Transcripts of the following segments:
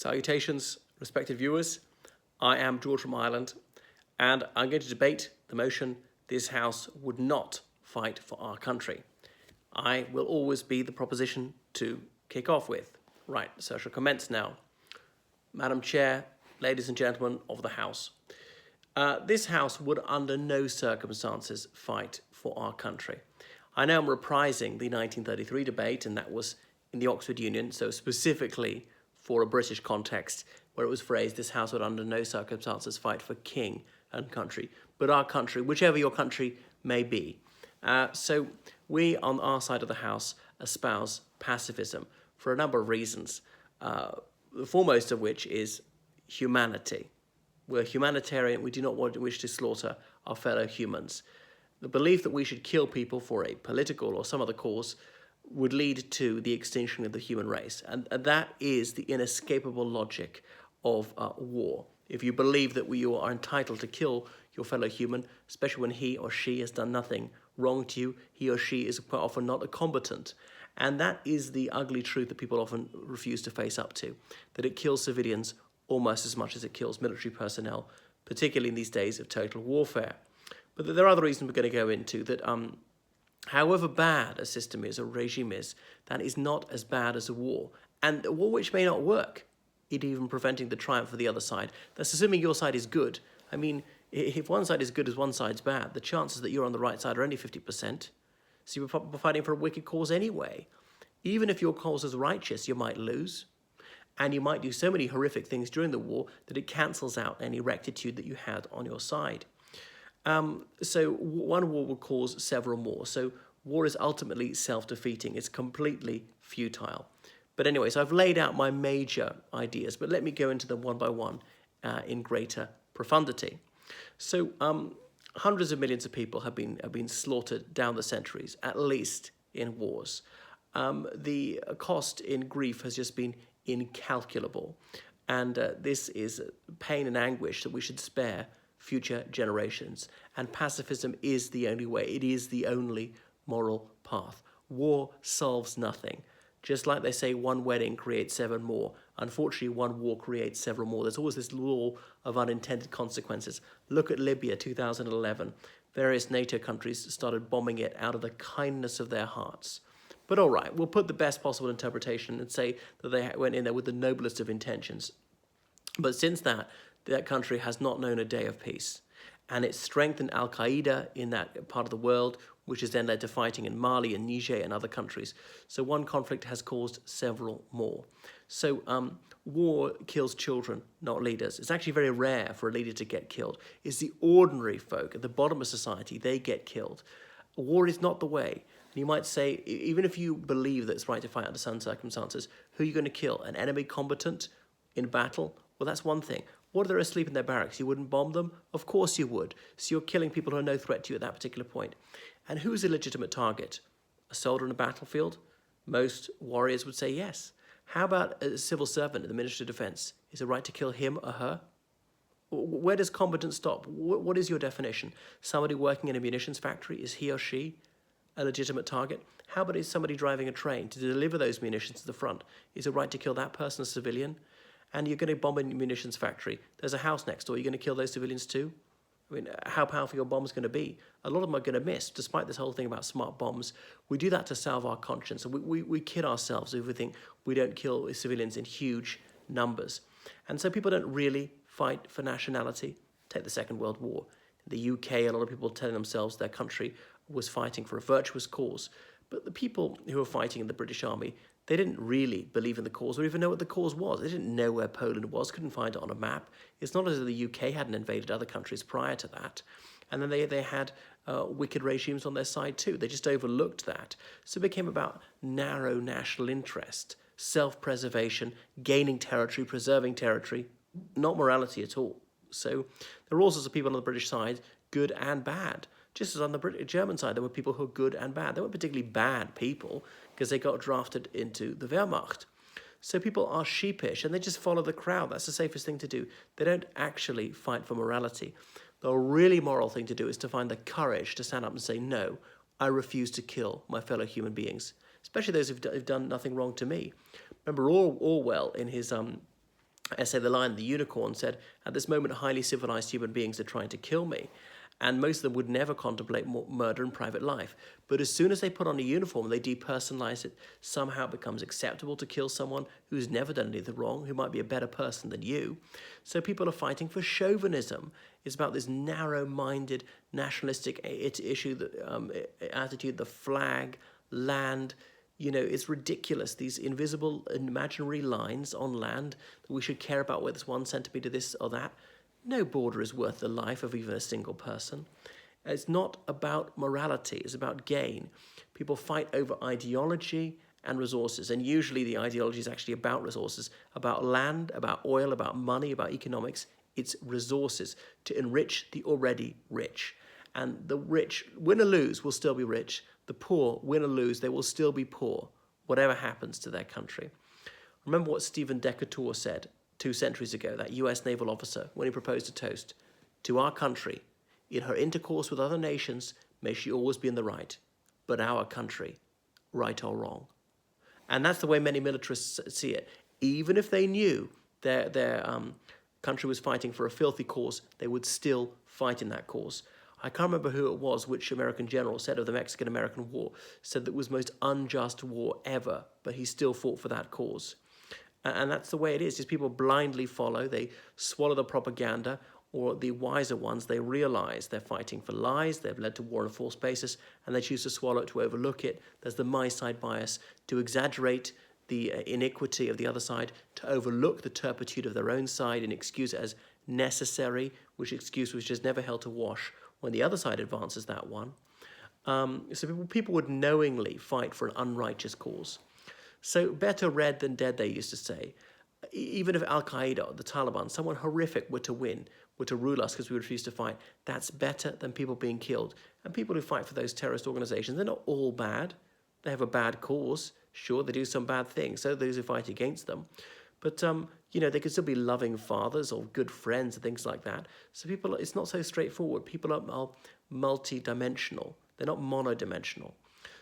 Salutations, respected viewers. I am George from Ireland, and I'm going to debate the motion this House would not fight for our country. I will always be the proposition to kick off with. Right, so I shall commence now. Madam Chair, ladies and gentlemen of the House, this House would under no circumstances fight for our country. I know I'm reprising the 1933 debate, and that was in the Oxford Union, so specifically for a British context, where it was phrased, this House would under no circumstances fight for king and country, but our country, whichever your country may be. So we, on our side of the House, espouse pacifism for a number of reasons, the foremost of which is humanity. We're humanitarian. We do not wish to slaughter our fellow humans. The belief that we should kill people for a political or some other cause would lead to the extinction of the human race. And that is the inescapable logic of war. If you believe that you are entitled to kill your fellow human, especially when he or she has done nothing wrong to you, he or she is quite often not a combatant. And that is the ugly truth that people often refuse to face up to, that it kills civilians almost as much as it kills military personnel, particularly in these days of total warfare. But there are other reasons we're going to go into that however bad a system is, a regime is, that is not as bad as a war. And a war which may not work in even preventing the triumph of the other side. That's assuming your side is good. I mean, if one side is good as one side's bad, the chances that you're on the right side are only 50%. So you're fighting for a wicked cause anyway. Even if your cause is righteous, you might lose. And you might do so many horrific things during the war that it cancels out any rectitude that you had on your side. So one war will cause several more. So war is ultimately self-defeating. It's completely futile. But anyway, so I've laid out my major ideas, but let me go into them one by one in greater profundity. So hundreds of millions of people have been slaughtered down the centuries, at least in wars. The cost in grief has just been incalculable. And this is pain and anguish that we should spare future generations. And pacifism is the only way. It is the only moral path. War solves nothing. Just like they say one wedding creates seven more, unfortunately one war creates several more. There's always this law of unintended consequences. Look at Libya 2011. Various NATO countries started bombing it out of the kindness of their hearts. But all right, we'll put the best possible interpretation and say that they went in there with the noblest of intentions. But since that country has not known a day of peace. And it's strengthened Al-Qaeda in that part of the world, which has then led to fighting in Mali and Niger and other countries. So one conflict has caused several more. So war kills children, not leaders. It's actually very rare for a leader to get killed. It's the ordinary folk at the bottom of society, they get killed. War is not the way. And you might say, even if you believe that it's right to fight under some circumstances, who are you going to kill? An enemy combatant in battle? Well, that's one thing. What if they're asleep in their barracks? You wouldn't bomb them? Of course you would. So you're killing people who are no threat to you at that particular point. And who's a legitimate target? A soldier on a battlefield? Most warriors would say yes. How about a civil servant in the Ministry of Defence? Is it right to kill him or her? Where does competence stop? What is your definition? Somebody working in a munitions factory, is he or she a legitimate target? How about is somebody driving a train to deliver those munitions to the front? Is it right to kill that person, a civilian? And you're going to bomb a munitions factory. There's a house next door. You're going to kill those civilians too? I mean, how powerful your bomb's going to be? A lot of them are going to miss, despite this whole thing about smart bombs. We do that to salve our conscience. And we kid ourselves if we think we don't kill civilians in huge numbers. And so people don't really fight for nationality. Take the Second World War. In the UK, a lot of people telling themselves their country was fighting for a virtuous cause. But the people who were fighting in the British Army, they didn't really believe in the cause or even know what the cause was. They didn't know where Poland was, couldn't find it on a map. It's not as if the UK hadn't invaded other countries prior to that. And then they had wicked regimes on their side too. They just overlooked that. So it became about narrow national interest, self-preservation, gaining territory, preserving territory, not morality at all. So there were all sorts of people on the British side, good and bad. Just as on the German side, there were people who were good and bad. They weren't particularly bad people because they got drafted into the Wehrmacht. So people are sheepish and they just follow the crowd. That's the safest thing to do. They don't actually fight for morality. The really moral thing to do is to find the courage to stand up and say, no, I refuse to kill my fellow human beings, especially those who've done nothing wrong to me. Remember Orwell in his As say the lion, the unicorn said, at this moment, highly civilized human beings are trying to kill me. And most of them would never contemplate murder in private life. But as soon as they put on a uniform, they depersonalize it. Somehow it becomes acceptable to kill someone who's never done anything wrong, who might be a better person than you. So people are fighting for chauvinism. It's about this narrow-minded, nationalistic issue, attitude, the flag, land. You know, it's ridiculous. These invisible, imaginary lines on land that we should care about whether it's 1 centimetre this or that. No border is worth the life of even a single person. It's not about morality, it's about gain. People fight over ideology and resources, and usually the ideology is actually about resources, about land, about oil, about money, about economics. It's resources to enrich the already rich. And the rich, win or lose, will still be rich. The poor, win or lose, they will still be poor, whatever happens to their country. Remember what Stephen Decatur said 2 centuries ago, that US naval officer, when he proposed a toast: to our country, in her intercourse with other nations, may she always be in the right, but our country, right or wrong. And that's the way many militarists see it. Even if they knew their country was fighting for a filthy cause, they would still fight in that cause. I can't remember who it was, which American general said of the Mexican-American War, said that it was the most unjust war ever, but he still fought for that cause. And that's the way it is. Just people blindly follow. They swallow the propaganda, or the wiser ones, they realize they're fighting for lies, they've led to war on a false basis, and they choose to swallow it, to overlook it. There's the my side bias, to exaggerate the iniquity of the other side, to overlook the turpitude of their own side and excuse it as necessary, which excuse which is never held to wash when the other side advances that one. So people would knowingly fight for an unrighteous cause. So better red than dead, they used to say. Even if Al-Qaeda, the Taliban, someone horrific were to win, were to rule us because we refuse to fight, that's better than people being killed. And people who fight for those terrorist organizations, they're not all bad. They have a bad cause. Sure, they do some bad things. So those who fight against them. But, they could still be loving fathers or good friends and things like that. So people, it's not so straightforward. People are multi-dimensional. They're not monodimensional.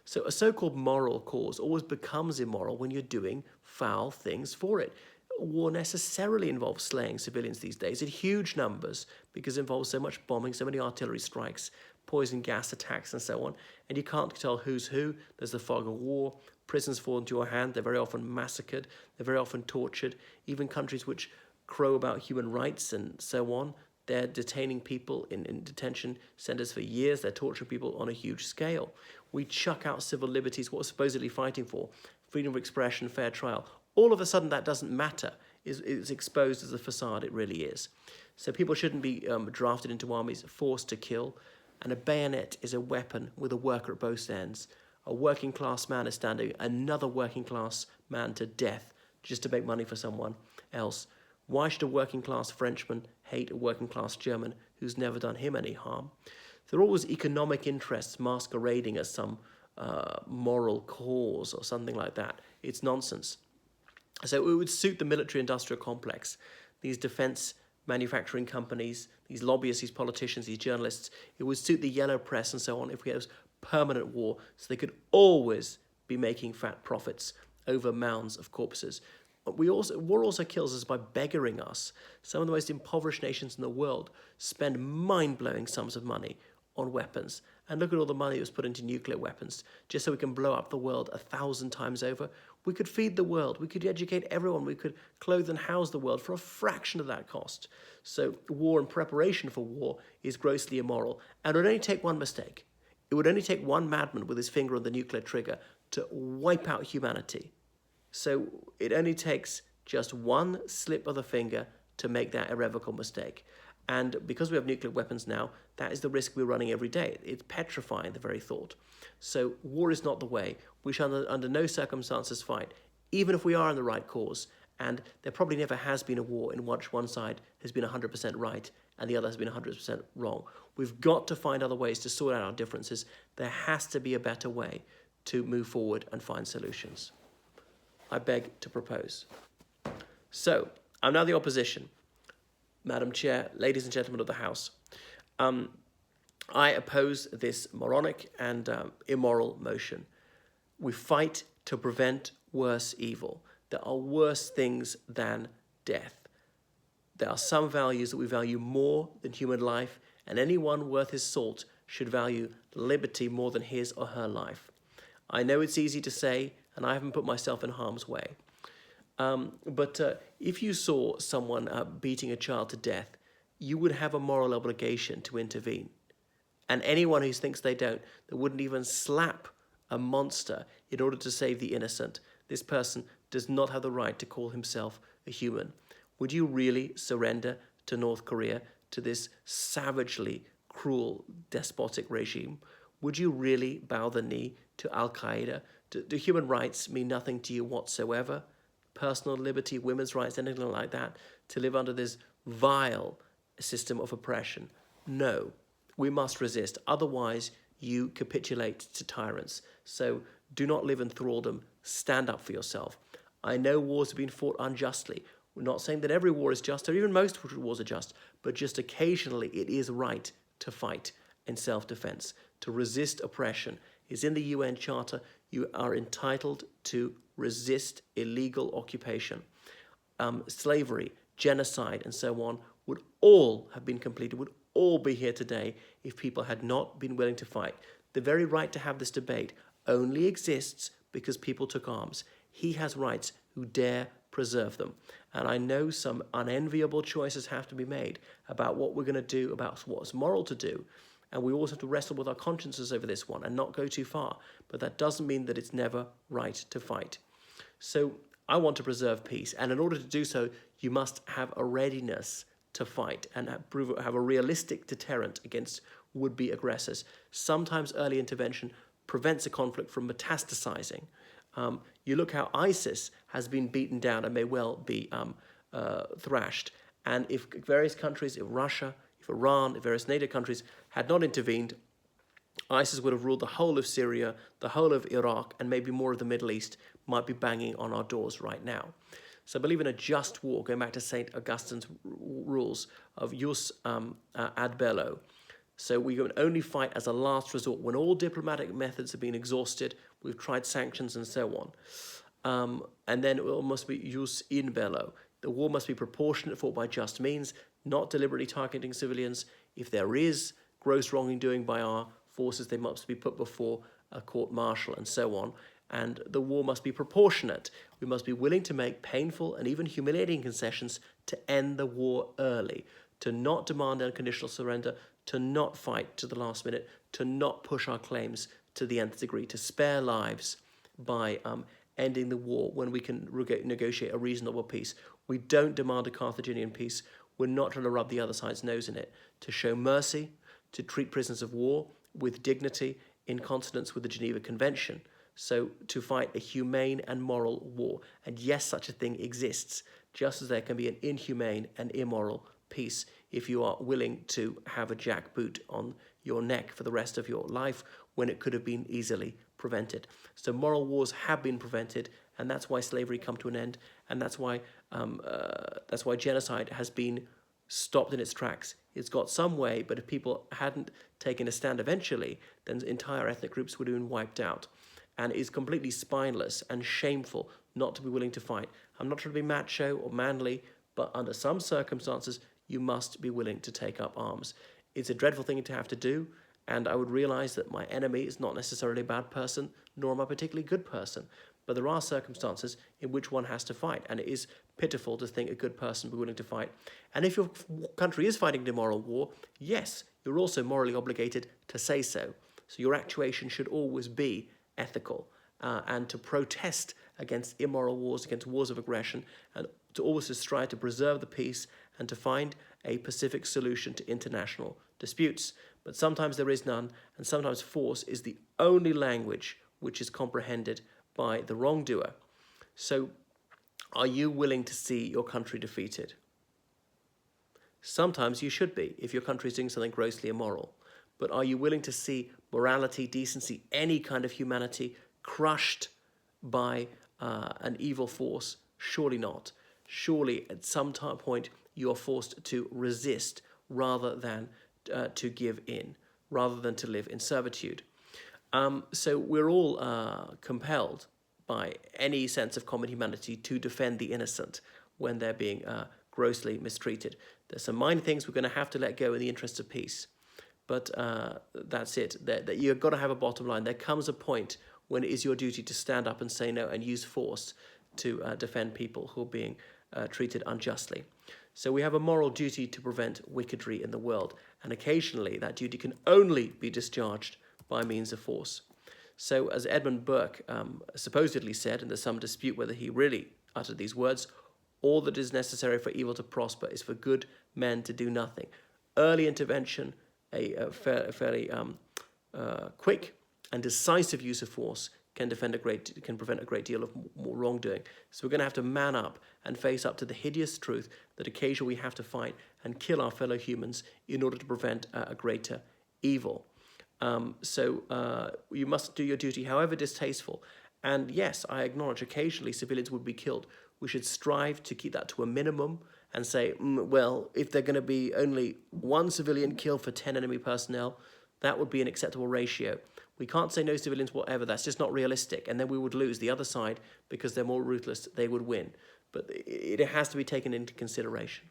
So a so-called moral cause always becomes immoral when you're doing foul things for it. War necessarily involves slaying civilians these days in huge numbers because it involves so much bombing, so many artillery strikes, poison gas attacks and so on. And you can't tell who's who. There's the fog of war. Prisons fall into your hand. They're very often massacred. They're very often tortured. Even countries which crow about human rights and so on, they're detaining people in detention centers for years. They're torturing people on a huge scale. We chuck out civil liberties, what we're supposedly fighting for, freedom of expression, fair trial. All of a sudden, that doesn't matter. It's exposed as a facade it really is. So people shouldn't be drafted into armies, forced to kill. And a bayonet is a weapon with a worker at both ends. A working class man is standing another working class man to death just to make money for someone else. Why should a working class Frenchman hate a working class German who's never done him any harm? There are always economic interests masquerading as some moral cause or something like that. It's nonsense. So it would suit the military-industrial complex, these defense manufacturing companies, these lobbyists, these politicians, these journalists. It would suit the yellow press and so on if we had permanent war, so they could always be making fat profits over mounds of corpses. War also kills us by beggaring us. Some of the most impoverished nations in the world spend mind-blowing sums of money on weapons. And look at all the money that was put into nuclear weapons, just so we can blow up the world 1,000 times over. We could feed the world. We could educate everyone. We could clothe and house the world for a fraction of that cost. So war and preparation for war is grossly immoral. And it would only take one mistake. It would only take one madman with his finger on the nuclear trigger to wipe out humanity. So it only takes just one slip of the finger to make that irrevocable mistake. And because we have nuclear weapons now, that is the risk we're running every day. It's petrifying, the very thought. So war is not the way. We shall under no circumstances fight, even if we are in the right cause. And there probably never has been a war in which one side has been 100% right and the other has been 100% wrong. We've got to find other ways to sort out our differences. There has to be a better way to move forward and find solutions. I beg to propose. So, I'm now the opposition. Madam Chair, ladies and gentlemen of the House, I oppose this moronic and immoral motion. We fight to prevent worse evil. There are worse things than death. There are some values that we value more than human life, and anyone worth his salt should value liberty more than his or her life. I know it's easy to say, and I haven't put myself in harm's way. But if you saw someone beating a child to death, you would have a moral obligation to intervene. And anyone who thinks they don't, that wouldn't even slap a monster in order to save the innocent, this person does not have the right to call himself a human. Would you really surrender to North Korea, to this savagely cruel, despotic regime? Would you really bow the knee to Al-Qaeda? Do human rights mean nothing to you whatsoever? Personal liberty, women's rights, anything like that, to live under this vile system of oppression? No, we must resist. Otherwise, you capitulate to tyrants. So do not live in thraldom. Stand up for yourself. I know wars have been fought unjustly. We're not saying that every war is just, or even most wars are just, but just occasionally it is right to fight in self-defense, to resist oppression. It's in the UN Charter. You are entitled to resist illegal occupation. Slavery, genocide, and so on would all have been completed, would all be here today if people had not been willing to fight. The very right to have this debate only exists because people took arms. He has rights who dare preserve them. And I know some unenviable choices have to be made about what we're going to do, about what's moral to do. And we always have to wrestle with our consciences over this one and not go too far. But that doesn't mean that it's never right to fight. So I want to preserve peace. And in order to do so, you must have a readiness to fight and have a realistic deterrent against would-be aggressors. Sometimes early intervention prevents a conflict from metastasizing. You look how ISIS has been beaten down and may well be thrashed. And if various countries, if Russia, if Iran, if various NATO countries had not intervened, ISIS would have ruled the whole of Syria, the whole of Iraq, and maybe more of the Middle East might be banging on our doors right now. So I believe in a just war, going back to St. Augustine's rules of jus ad bello. So we can only fight as a last resort when all diplomatic methods have been exhausted. We've tried sanctions and so on. And then it must be jus in bello. The war must be proportionate, fought by just means, not deliberately targeting civilians. If there is gross wrongdoing by our forces, they must be put before a court-martial and so on. And the war must be proportionate. We must be willing to make painful and even humiliating concessions to end the war early, to not demand unconditional surrender, to not fight to the last minute, to not push our claims to the nth degree, to spare lives by ending the war when we can negotiate a reasonable peace. We don't demand a Carthaginian peace. We're not trying to rub the other side's nose in it. To show mercy, to treat prisoners of war with dignity in consonance with the Geneva Convention. So to fight a humane and moral war. And yes, such a thing exists, just as there can be an inhumane and immoral peace if you are willing to have a jackboot on your neck for the rest of your life when it could have been easily prevented. So moral wars have been prevented, and that's why slavery come to an end, and that's why genocide has been stopped in its tracks. It's got some way, but if people hadn't taken a stand eventually, then entire ethnic groups would have been wiped out. And it's completely spineless and shameful not to be willing to fight. I'm not trying to be macho or manly, but under some circumstances, you must be willing to take up arms. It's a dreadful thing to have to do, and I would realize that my enemy is not necessarily a bad person, nor am I a particularly good person. But there are circumstances in which one has to fight, and it is pitiful to think a good person would be willing to fight. And if your country is fighting an immoral war, yes, you're also morally obligated to say so. So your actuation should always be ethical, and to protest against immoral wars, against wars of aggression, and to always strive to preserve the peace and to find a pacific solution to international disputes. But sometimes there is none, and sometimes force is the only language which is comprehended by the wrongdoer. So, are you willing to see your country defeated? Sometimes you should be, if your country is doing something grossly immoral. But are you willing to see morality, decency, any kind of humanity crushed by an evil force? Surely not. Surely at some point you are forced to resist rather than to give in, rather than to live in servitude. So we're all compelled by any sense of common humanity to defend the innocent when they're being grossly mistreated. There's some minor things we're going to have to let go in the interest of peace. But that's it. That you've got to have a bottom line. There comes a point when it is your duty to stand up and say no and use force to defend people who are being treated unjustly. So we have a moral duty to prevent wickedry in the world, and occasionally that duty can only be discharged by means of force. So as Edmund Burke supposedly said, and there's some dispute whether he really uttered these words, all that is necessary for evil to prosper is for good men to do nothing. Early intervention, a fairly quick and decisive use of force can prevent a great deal of more wrongdoing. So we're going to have to man up and face up to the hideous truth that occasionally we have to fight and kill our fellow humans in order to prevent a greater evil. So you must do your duty, however distasteful. And yes, I acknowledge occasionally civilians would be killed. We should strive to keep that to a minimum and say, well, if they're going to be only one civilian killed for 10 enemy personnel, that would be an acceptable ratio. We can't say no civilians, whatever. That's just not realistic. And then we would lose. The other side, because they're more ruthless, they would win. But it has to be taken into consideration.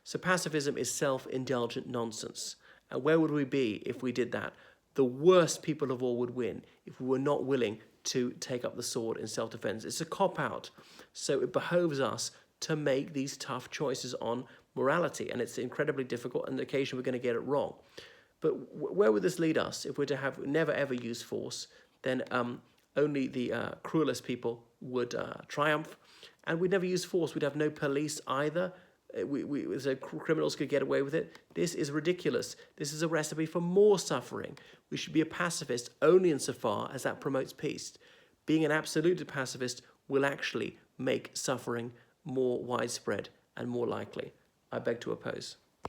So pacifism is self-indulgent nonsense. And where would we be if we did that? The worst people of all would win if we were not willing to take up the sword in self-defense. It's a cop-out. So it behoves us to make these tough choices on morality. And it's incredibly difficult, and occasionally we're going to get it wrong. But where would this lead us? If we're to have never ever use force, then only the cruelest people would triumph, and we'd never use force. We'd have no police either. So criminals could get away with it. This is ridiculous. This is a recipe for more suffering. We should be a pacifist only insofar as that promotes peace. Being an absolute pacifist will actually make suffering more widespread and more likely. I beg to oppose.